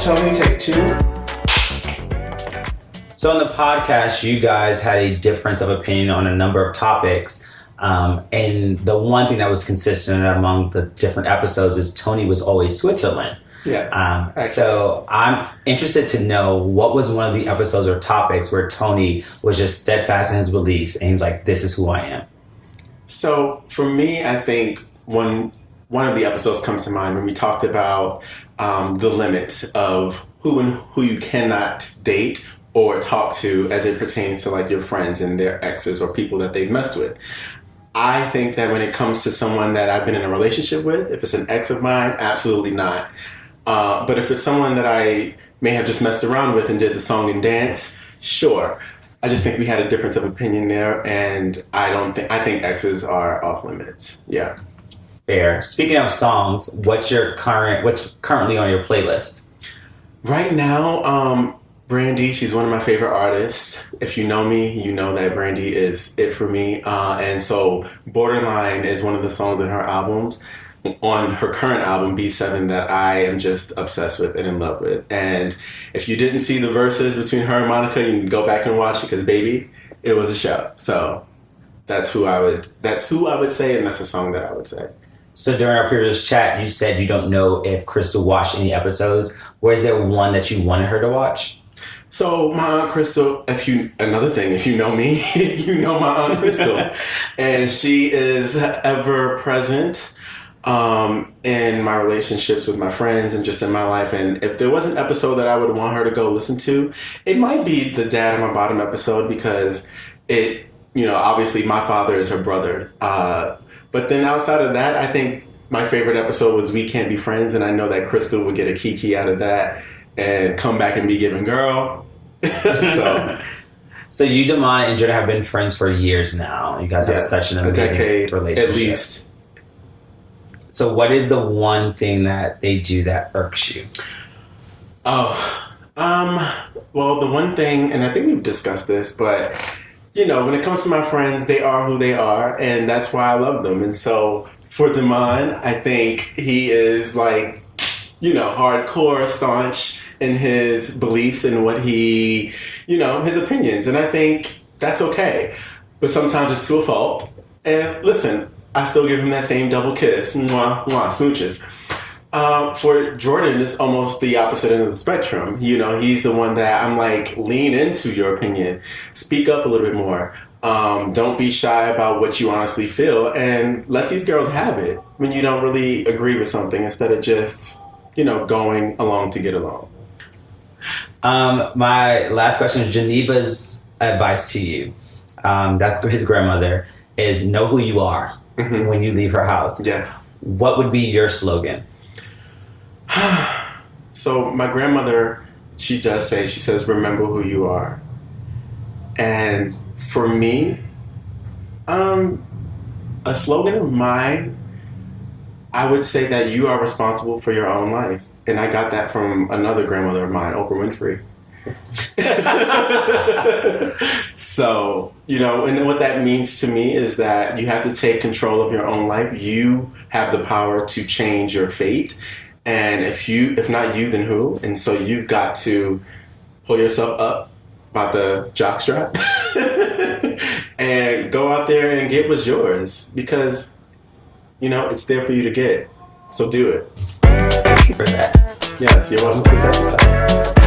Tony, take 2. So in the podcast, you guys had a difference of opinion on a number of topics. And the one thing that was consistent among the different episodes is Tony was always Switzerland. Yes. So I'm interested to know what was one of the episodes or topics where Tony was just steadfast in his beliefs and he was like, this is who I am. So for me, I think one of the episodes comes to mind when we talked about the limits of who you cannot date or talk to as it pertains to like your friends and their exes or people that they've messed with. I think that when it comes to someone that I've been in a relationship with, if it's an ex of mine, absolutely not. But if it's someone that I may have just messed around with and did the song and dance, sure. I just think we had a difference of opinion there, and I think exes are off limits. Yeah. Fair. Speaking of songs, what's currently on your playlist? Right now, Brandy, she's one of my favorite artists. If you know me, you know that Brandy is it for me. And so Borderline is one of the songs in her albums, on her current album, B7, that I am just obsessed with and in love with. And if you didn't see the verses between her and Monica, you can go back and watch it because, baby, it was a show. So that's who I would say, and that's a song that I would say. So during our previous chat, you said you don't know if Crystal watched any episodes. Was there one that you wanted her to watch? So my Aunt Crystal, if you know me, you know my Aunt Crystal. And she is ever present in my relationships with my friends and just in my life. And if there was an episode that I would want her to go listen to, it might be the Dad on My Bottom episode, because it, obviously my father is her brother. But then outside of that, I think my favorite episode was We Can't Be Friends. And I know that Crystal would get a kiki out of that and come back and be giving girl. So you, Damon, and Jordan have been friends for years now. You guys have such an amazing decade, relationship. At least. So what is the one thing that they do that irks you? Well, the one thing, and I think we've discussed this, but, when it comes to my friends, they are who they are, and that's why I love them. And so for Damon, I think he is like, hardcore, staunch in his beliefs and what he, his opinions. And I think that's okay. But sometimes it's to a fault. And listen, I still give him that same double kiss. Mwah, mwah, smooches. For Jordan, it's almost the opposite end of the spectrum. He's the one that I'm like, lean into your opinion. Speak up a little bit more. Don't be shy about what you honestly feel. And let these girls have it when you don't really agree with something, instead of just, going along to get along. My last question is Geneva's advice to you. That's his grandmother, is know who you are when you leave her house. Yes. What would be your slogan? So my grandmother, she says, remember who you are. And for me, a slogan of mine, I would say that you are responsible for your own life. And I got that from another grandmother of mine, Oprah Winfrey. So, and what that means to me is that you have to take control of your own life. You have the power to change your fate. And if not you, then who? And so you've got to pull yourself up by the jockstrap and go out there and get what's yours, because it's there for you to get. So do it. Thank you for that. Yes, you're welcome to say stuff.